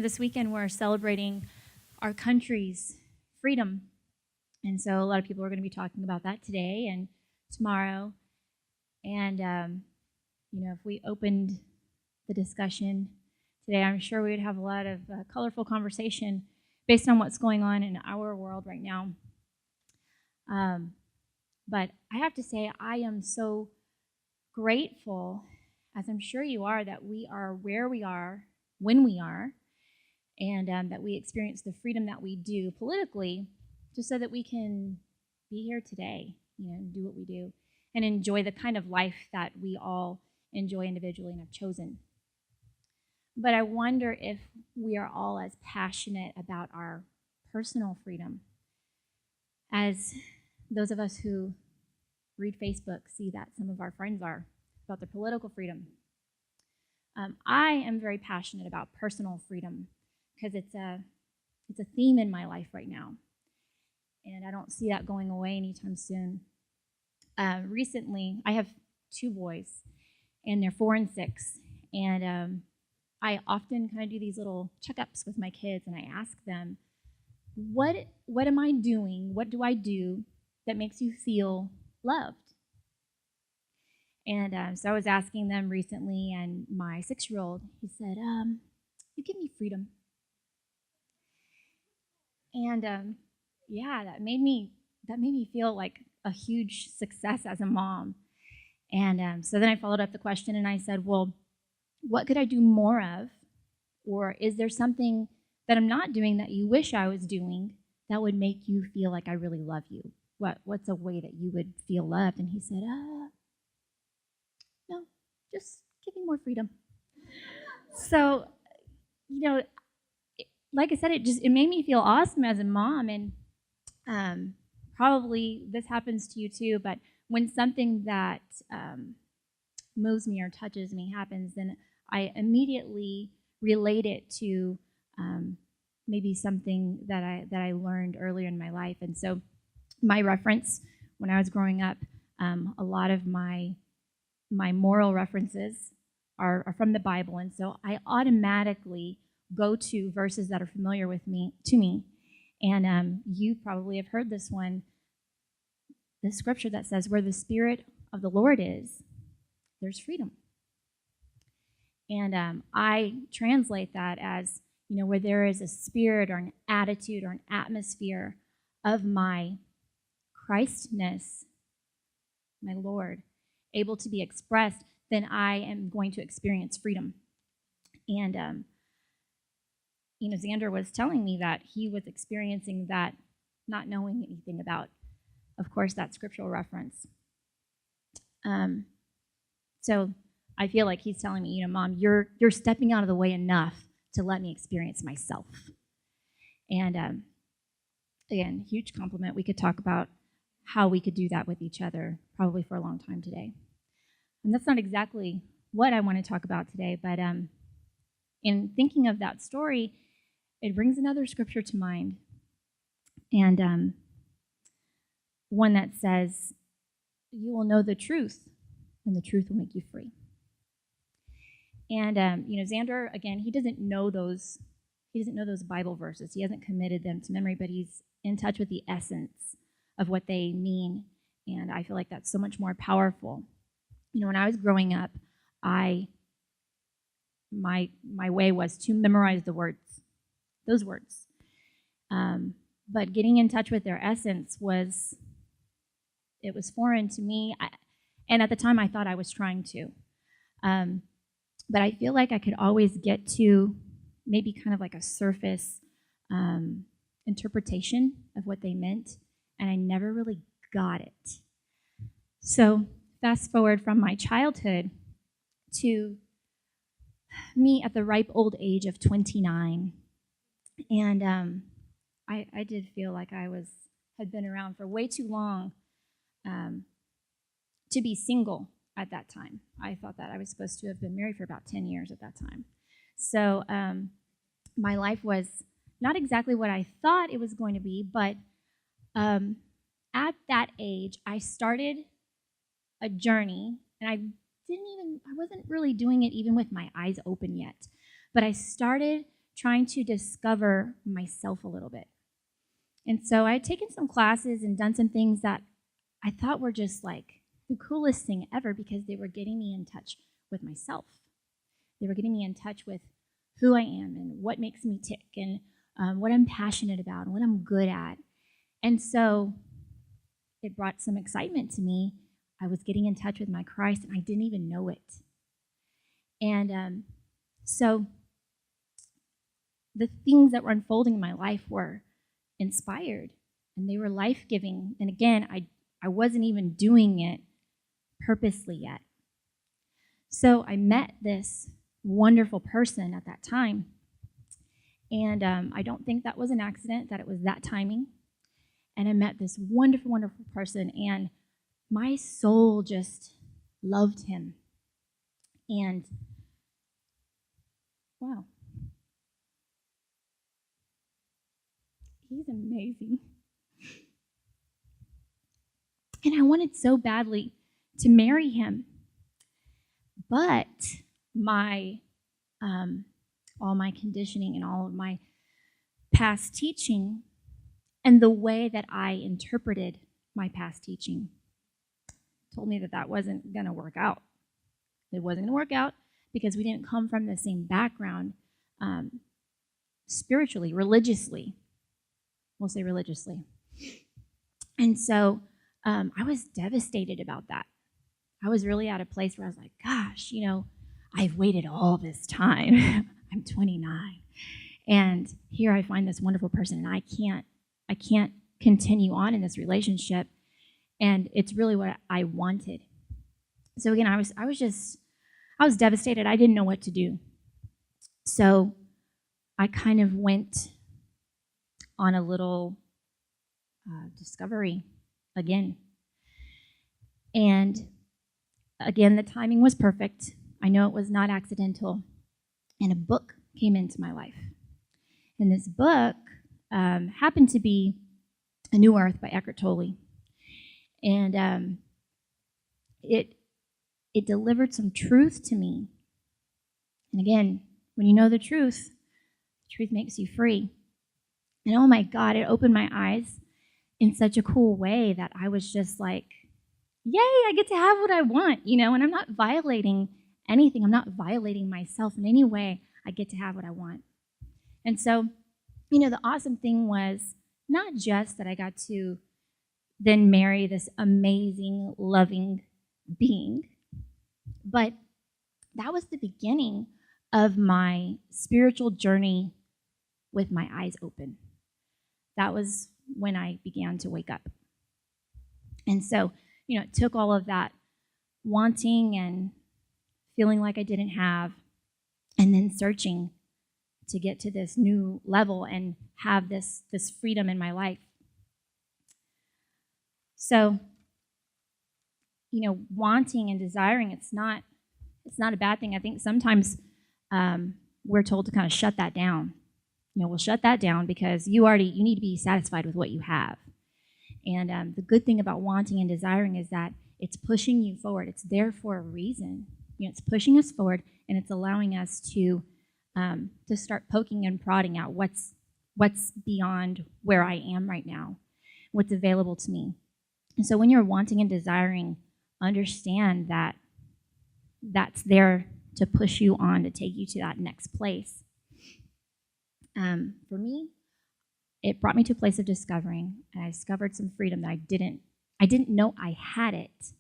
This weekend we're celebrating our country's freedom. And so a lot of people are going to be talking about that today and tomorrow. And, if we opened the discussion today, I'm sure we would have a lot of colorful conversation based on what's going on in our world right now. But I have to say, I am so grateful, as I'm sure you are, that we are where we are, when we are, and that we experience the freedom that we do politically, just so that we can be here today, and do what we do, and enjoy the kind of life that we all enjoy individually and have chosen. But I wonder if we are all as passionate about our personal freedom as those of us who read Facebook see that some of our friends are about their political freedom. I am very passionate about personal freedom because it's a theme in my life right now, and I don't see that going away anytime soon. Recently, I have 2 boys, and they're 4 and 6, and I often kind of do these little checkups with my kids, and I ask them, what am I doing? What do I do that makes you feel loved? And so I was asking them recently, and my 6-year-old, he said, you give me freedom. And that made me feel like a huge success as a mom. And so then I followed up the question, and I said, well, what could I do more of? Or is there something that I'm not doing that you wish I was doing that would make you feel like I really love you? What's a way that you would feel loved? And he said, no, just give me more freedom. So, like I said, it made me feel awesome as a mom, and probably this happens to you too, but when something that moves me or touches me happens, then I immediately relate it to maybe something that I learned earlier in my life. And so my reference when I was growing up, a lot of my moral references are from the Bible, and so I automatically go to verses that are familiar to me. And you probably have heard this one, the scripture that says, where the Spirit of the Lord is, there's freedom. And I translate that as, where there is a spirit or an attitude or an atmosphere of my Christness, my Lord, able to be expressed, then I am going to experience freedom. And Xander was telling me that he was experiencing that, not knowing anything about, of course, that scriptural reference. So I feel like he's telling me, Mom, you're stepping out of the way enough to let me experience myself. And again, huge compliment. We could talk about how we could do that with each other probably for a long time today. And that's not exactly what I want to talk about today, but in thinking of that story, it brings another scripture to mind, and one that says, you will know the truth, and the truth will make you free. And Xander, again, he doesn't know those Bible verses. He hasn't committed them to memory, but he's in touch with the essence of what they mean, and I feel like that's so much more powerful. When I was growing up, my way was to memorize those words. But getting in touch with their essence was foreign to me. And at the time, I thought I was trying to. But I feel like I could always get to maybe kind of like a surface interpretation of what they meant, and I never really got it. So fast forward from my childhood to me at the ripe old age of 29, and I did feel like I had been around for way too long to be single at that time. I thought that I was supposed to have been married for about 10 years at that time. So my life was not exactly what I thought it was going to be, but at that age, I started a journey, and I wasn't really doing it even with my eyes open yet, but I started trying to discover myself a little bit. And so I had taken some classes and done some things that I thought were just like the coolest thing ever because they were getting me in touch with myself. They were getting me in touch with who I am and what makes me tick and what I'm passionate about and what I'm good at. And so it brought some excitement to me. I was getting in touch with my Christ and I didn't even know it. And so the things that were unfolding in my life were inspired and they were life-giving. And again, I wasn't even doing it purposely yet. So I met this wonderful person at that time. And I don't think that was an accident, that it was that timing. And I met this wonderful, wonderful person, and my soul just loved him. And wow, he's amazing. And I wanted so badly to marry him. But my all my conditioning and all of my past teaching and the way that I interpreted my past teaching told me that that wasn't going to work out. It wasn't going to work out because we didn't come from the same background spiritually, religiously. We'll say religiously. And so I was devastated about that. I was really at a place where I was like, gosh, I've waited all this time. I'm 29. And here I find this wonderful person, and I can't continue on in this relationship. And it's really what I wanted. So again, I was devastated. I didn't know what to do. So I kind of went on a little discovery again. And again, the timing was perfect. I know it was not accidental. And a book came into my life. And this book happened to be A New Earth by Eckhart Tolle. And it delivered some truth to me. And again, when you know the truth makes you free. And oh my God, it opened my eyes in such a cool way that I was just like, yay, I get to have what I want, and I'm not violating anything. I'm not violating myself in any way. I get to have what I want. And so, the awesome thing was not just that I got to then marry this amazing, loving being, but that was the beginning of my spiritual journey with my eyes open. That was when I began to wake up. And so, it took all of that wanting and feeling like I didn't have, and then searching to get to this new level and have this freedom in my life. So, wanting and desiring, it's not a bad thing. I think sometimes we're told to kind of shut that down. We'll shut that down because you need to be satisfied with what you have. And the good thing about wanting and desiring is that it's pushing you forward. It's there for a reason. It's pushing us forward, and it's allowing us to start poking and prodding out what's beyond where I am right now, what's available to me. And so when you're wanting and desiring, understand that that's there to push you on, to take you to that next place. For me, it brought me to a place of discovering, and I discovered some freedom that I didn't know I had it,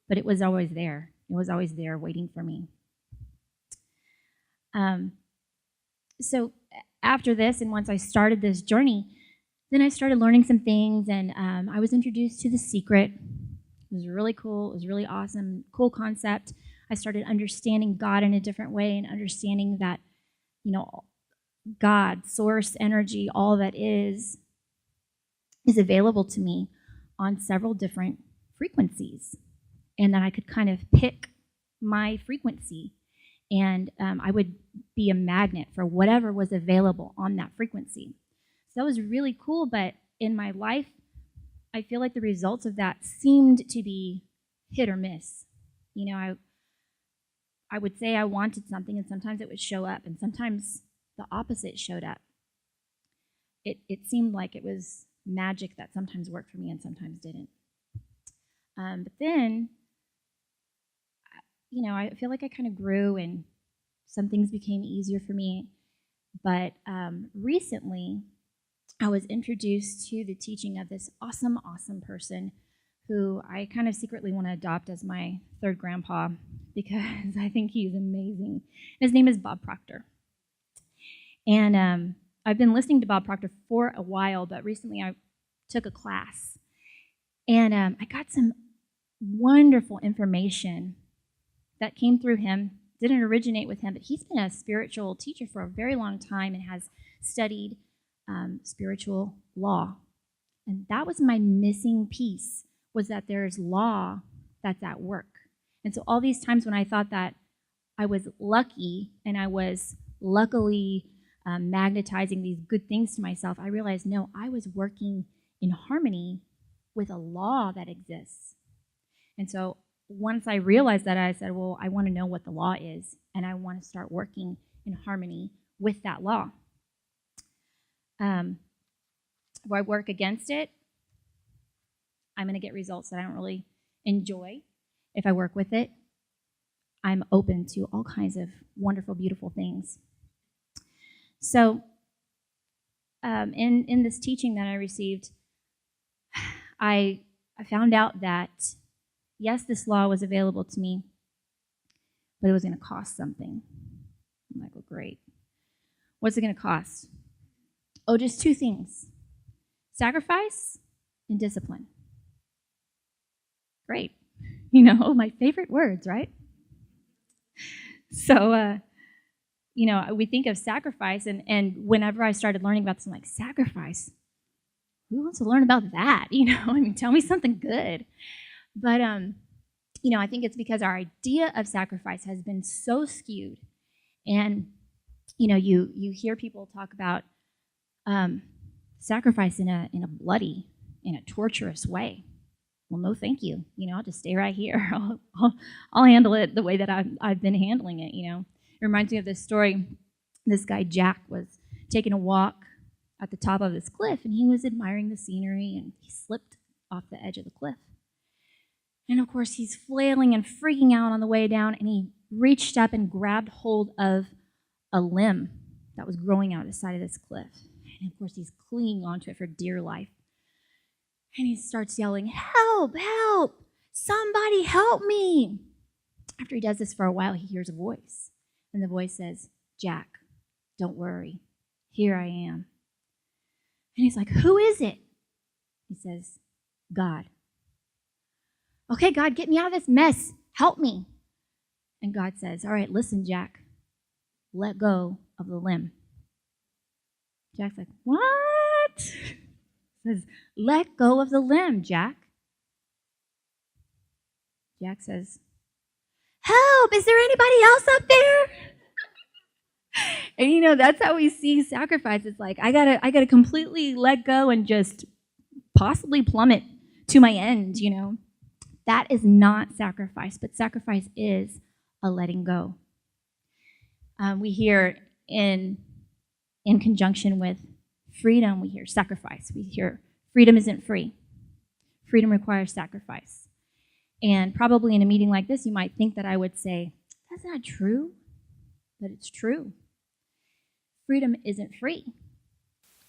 but it was always there. It was always there waiting for me. So after this, and once I started this journey, then I started learning some things, and I was introduced to The Secret. It was really cool. It was really awesome, cool concept. I started understanding God in a different way and understanding that, God, source, energy, all that is available to me on several different frequencies, and that I could kind of pick my frequency, and I would be a magnet for whatever was available on that frequency. So that was really cool, but in my life, I feel like the results of that seemed to be hit or miss. I would say I wanted something, and sometimes it would show up, and sometimes the opposite showed up. It seemed like it was magic that sometimes worked for me and sometimes didn't. But then, I feel like I kind of grew and some things became easier for me. But recently, I was introduced to the teaching of this awesome, awesome person who I kind of secretly want to adopt as my third grandpa because I think he's amazing. His name is Bob Proctor. And I've been listening to Bob Proctor for a while, but recently I took a class. And I got some wonderful information that came through him. Didn't originate with him, but he's been a spiritual teacher for a very long time and has studied spiritual law. And that was my missing piece, was that there's law that's at work. And so all these times when I thought that I was lucky and I was luckily magnetizing these good things to myself, I realized, no, I was working in harmony with a law that exists. And so once I realized that, I said, well, I want to know what the law is, and I want to start working in harmony with that law. If I work against it, I'm going to get results that I don't really enjoy. If I work with it, I'm open to all kinds of wonderful, beautiful things. So in this teaching that I received, I found out that, yes, this law was available to me, but it was going to cost something. I'm like, well, great. What's it going to cost? Oh, just two things: sacrifice and discipline. Great. My favorite words, right? So, we think of sacrifice, and whenever I started learning about this, I'm like, sacrifice? Who wants to learn about that? Tell me something good. But, I think it's because our idea of sacrifice has been so skewed. And, you hear people talk about sacrifice in a bloody, in a torturous way. Well, no, thank you. I'll just stay right here. I'll handle it the way that I've been handling it. It reminds me of this story. This guy, Jack, was taking a walk at the top of this cliff, and he was admiring the scenery, and he slipped off the edge of the cliff. And, of course, he's flailing and freaking out on the way down, and he reached up and grabbed hold of a limb that was growing out of the side of this cliff. And, of course, he's clinging onto it for dear life. And he starts yelling, "Help, help, somebody help me." After he does this for a while, he hears a voice. And the voice says, "Jack, don't worry. Here I am." And he's like, "Who is it?" He says, "God." "Okay, God, get me out of this mess. Help me." And God says, "All right, listen, Jack. Let go of the limb." Jack's like, "What?" He says, "Let go of the limb, Jack." Jack says, "Help! Is there anybody else up there?" And that's how we see sacrifice. It's like I gotta completely let go and just possibly plummet to my end. That is not sacrifice, but sacrifice is a letting go. We hear in conjunction with freedom, we hear sacrifice. We hear freedom isn't free. Freedom requires sacrifice. And probably in a meeting like this, you might think that I would say, that's not true, but it's true. Freedom isn't free.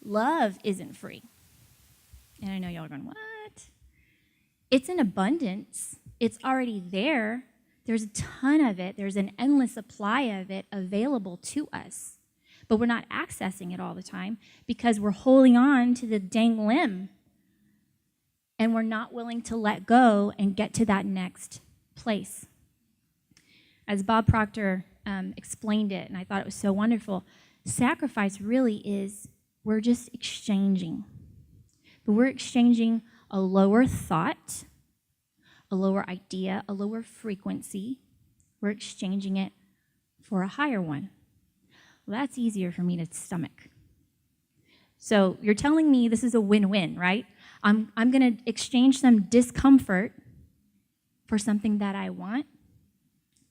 Love isn't free. And I know y'all are going, what? It's in abundance. It's already there. There's a ton of it. There's an endless supply of it available to us. But we're not accessing it all the time because we're holding on to the dang limb. And we're not willing to let go and get to that next place. As Bob Proctor explained it, and I thought it was so wonderful, sacrifice really is, we're just exchanging. But we're exchanging a lower thought, a lower idea, a lower frequency. We're exchanging it for a higher one. Well, that's easier for me to stomach. So you're telling me this is a win-win, right? I'm going to exchange some discomfort for something that I want.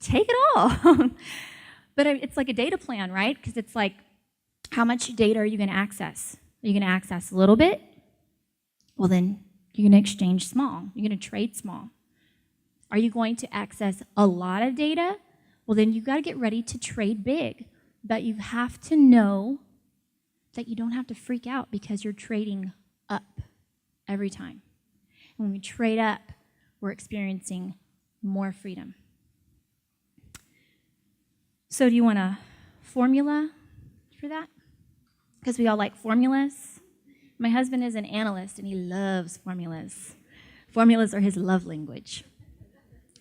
Take it all. But it's like a data plan, right? Because it's like How much data are you going to access? Are you going to access a little bit? Well, then you're going to exchange small. You're going to trade small. Are you going to access a lot of data? Well, then you've got to get ready to trade big. But you have to know that you don't have to freak out because you're trading up every time. And when we trade up, we're experiencing more freedom. So do you want a formula for that? Because we all like formulas. My husband is an analyst, and he loves formulas. Formulas are his love language.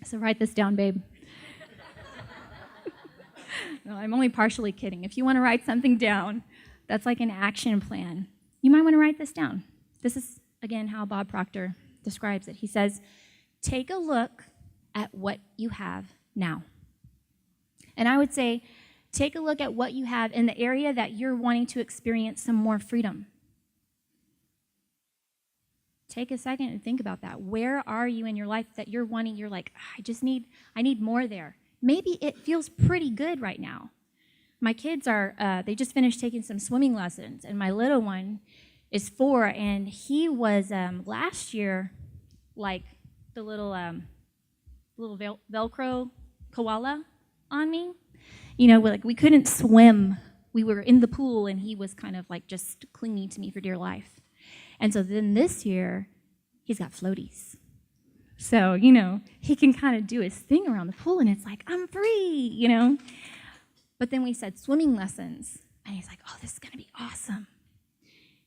So write this down, babe. No, I'm only partially kidding. If you want to write something down, that's like an action plan. You might want to write this down. This is, again, how Bob Proctor describes it. He says, take a look at what you have now. And I would say, take a look at what you have in the area that you're wanting to experience some more freedom. Take a second and think about that. Where are you in your life that you're wanting, you're like, I need more there. Maybe it feels pretty good right now. My kids they just finished taking some swimming lessons, and my little one is 4, and he was last year like the little Velcro koala on me. You know, like we couldn't swim. We were in the pool, and he was kind of like just clinging to me for dear life. And so then this year, he's got floaties. So, you know, he can kind of do his thing around the pool, and it's like, I'm free, you know. But then we said swimming lessons, and he's like, oh, this is going to be awesome.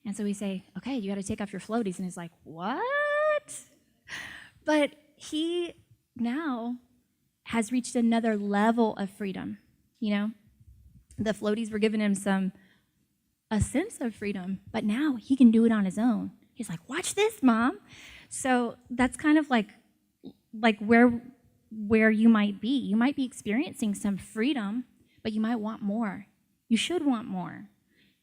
And so we say, okay, you got to take off your floaties. And he's like, what? But he now has reached another level of freedom, you know. The floaties were giving him a sense of freedom, but now he can do it on his own. He's like, watch this, Mom. So that's kind of like where you might be. You might be experiencing some freedom, but you might want more. You should want more.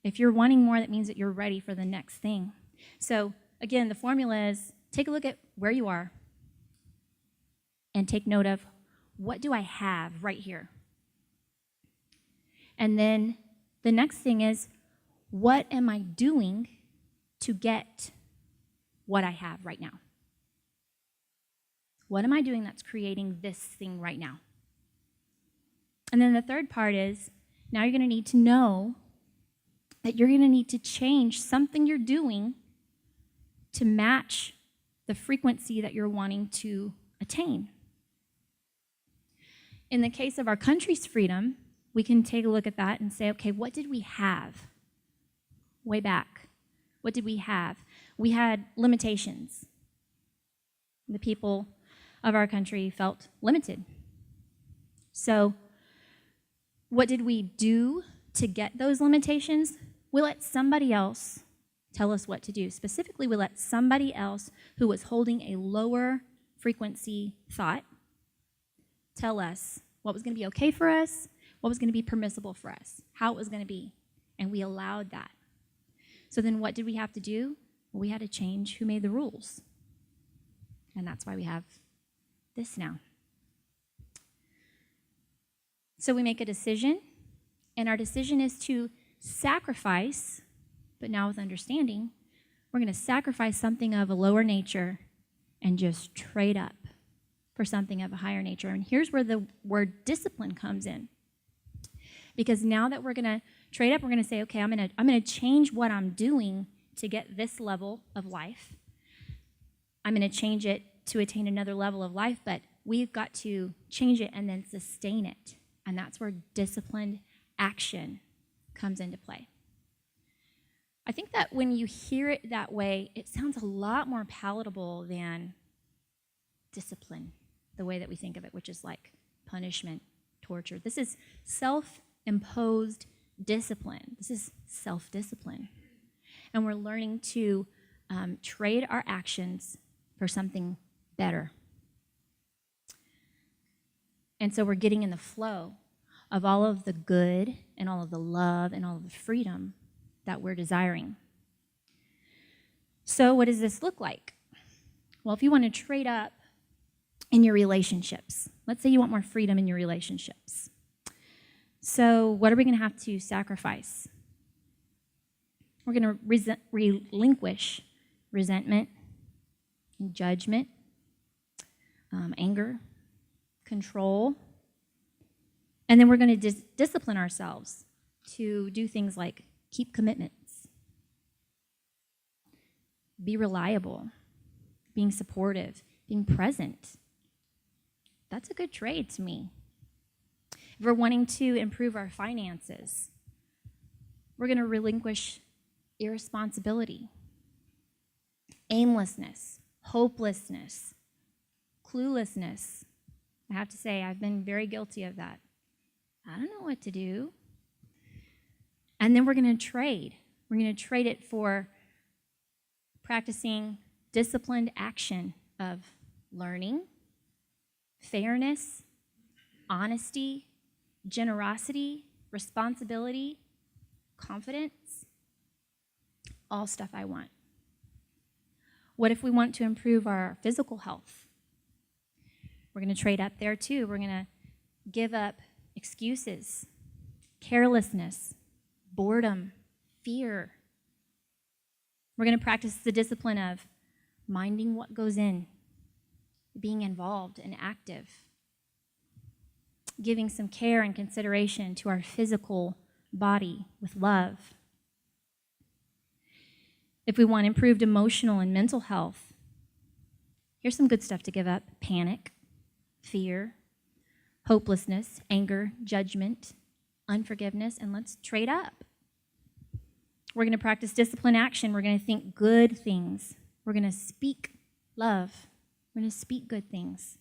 If you're wanting more, that means that you're ready for the next thing. So again, the formula is take a look at where you are and take note of what do I have right here. And then the next thing is, what am I doing to get what I have right now? What am I doing that's creating this thing right now? And then the third part is, now you're going to need to know that you're going to need to change something you're doing to match the frequency that you're wanting to attain. In the case of our country's freedom, we can take a look at that and say, okay, what did we have way back? What did we have? We had limitations. The people of our country felt limited. So what did we do to get those limitations? We let somebody else tell us what to do. Specifically, we let somebody else who was holding a lower frequency thought tell us what was going to be okay for us, what was going to be permissible for us, how it was going to be. And we allowed that. So then what did we have to do? Well, we had to change who made the rules. And that's why we have this now. So we make a decision, and our decision is to sacrifice, but now with understanding, we're going to sacrifice something of a lower nature and just trade up for something of a higher nature. And here's where the word discipline comes in. Because now that we're going to trade up, we're going to say, okay, I'm going to change what I'm doing to get this level of life. I'm going to change it to attain another level of life, but we've got to change it and then sustain it. And that's where disciplined action comes into play. I think that when you hear it that way, it sounds a lot more palatable than discipline, the way that we think of it, which is like punishment, torture. This is self-imposed discipline. This is self-discipline. And we're learning to trade our actions for something better. And so we're getting in the flow of all of the good and all of the love and all of the freedom that we're desiring. So what does this look like? Well, if you want to trade up in your relationships, let's say you want more freedom in your relationships. So what are we going to have to sacrifice? We're going to relinquish resentment and judgment, anger, control. And then we're going to discipline ourselves to do things like keep commitments, be reliable, being supportive, being present. That's a good trade to me. If we're wanting to improve our finances, we're going to relinquish irresponsibility, aimlessness, hopelessness, cluelessness. I have to say, I've been very guilty of that. I don't know what to do. And then we're going to trade. We're going to trade it for practicing disciplined action of learning, fairness, honesty, generosity, responsibility, confidence, all stuff I want. What if we want to improve our physical health? We're going to trade up there too. We're going to give up excuses, carelessness, boredom, fear. We're going to practice the discipline of minding what goes in, being involved and active, giving some care and consideration to our physical body with love. If we want improved emotional and mental health, here's some good stuff to give up: panic, fear, hopelessness, anger, judgment, unforgiveness, and let's trade up. We're going to practice disciplined action. We're going to think good things. We're going to speak love. We're going to speak good things.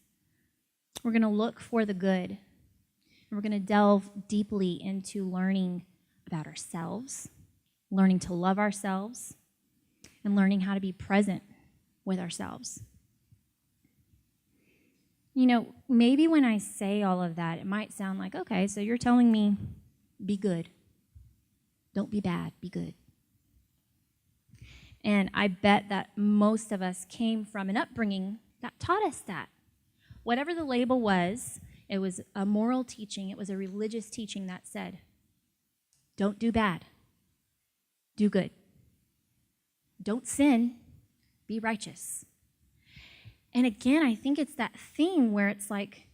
We're going to look for the good. And we're going to delve deeply into learning about ourselves, learning to love ourselves, and learning how to be present with ourselves. You know, maybe when I say all of that, it might sound like, okay, so you're telling me be good. Don't be bad, be good. And I bet that most of us came from an upbringing that taught us that. Whatever the label was, it was a moral teaching, it was a religious teaching that said, don't do bad, do good. Don't sin, be righteous. And again, I think it's that thing where it's like,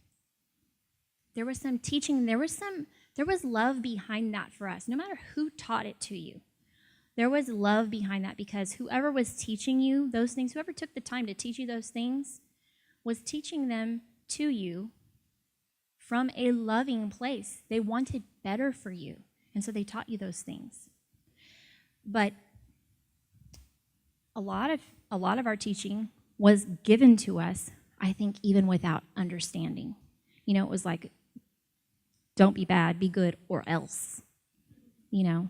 there was some teaching, there was love behind that for us, no matter who taught it to you. There was love behind that because whoever was teaching you those things, whoever took the time to teach you those things, was teaching them to you from a loving place. They wanted better for you, and so they taught you those things. But a lot of our teaching was given to us, I think, even without understanding. You know, it was like, don't be bad, be good, or else, you know.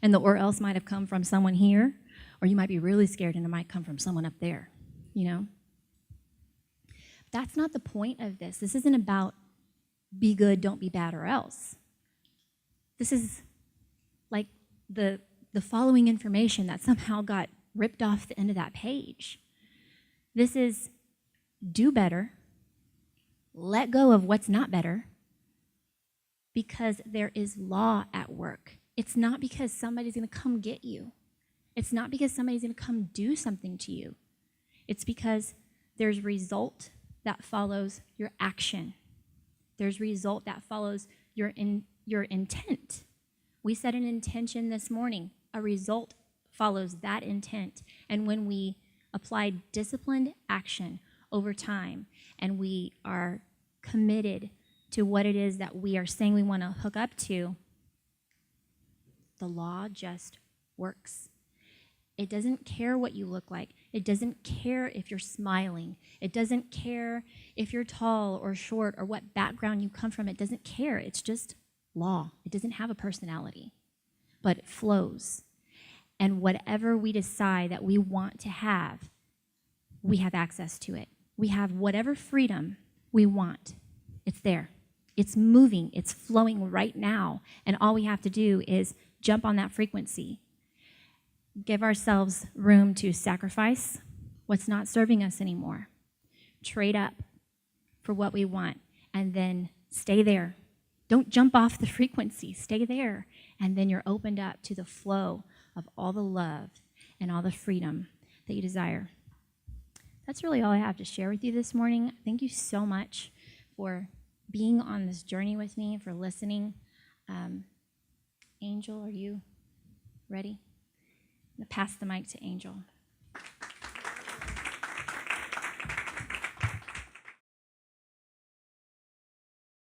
And the or else might have come from someone here, or you might be really scared and it might come from someone up there, you know. That's not the point of this. This isn't about be good, don't be bad, or else. This is like the following information that somehow got ripped off the end of that page. This is do better, let go of what's not better, because there is law at work. It's not because somebody's going to come get you. It's not because somebody's going to come do something to you. It's because there's result that follows your action. There's result that follows your intent. We set an intention this morning. A result follows that intent. And when we apply disciplined action over time and we are committed to what it is that we are saying we want to hook up to, the law just works. It doesn't care what you look like. It doesn't care if you're smiling. It doesn't care if you're tall or short or what background you come from. It doesn't care. It's just law. It doesn't have a personality, but it flows. And whatever we decide that we want to have, we have access to it. We have whatever freedom we want. It's there. It's moving. It's flowing right now. And all we have to do is jump on that frequency. Give ourselves room to sacrifice what's not serving us anymore. Trade up for what we want, and then stay there. Don't jump off the frequency. Stay there, and then you're opened up to the flow of all the love and all the freedom that you desire. That's really all I have to share with you this morning. Thank you so much for being on this journey with me, for listening. Angel, are you ready? I'm going to pass the mic to Angel.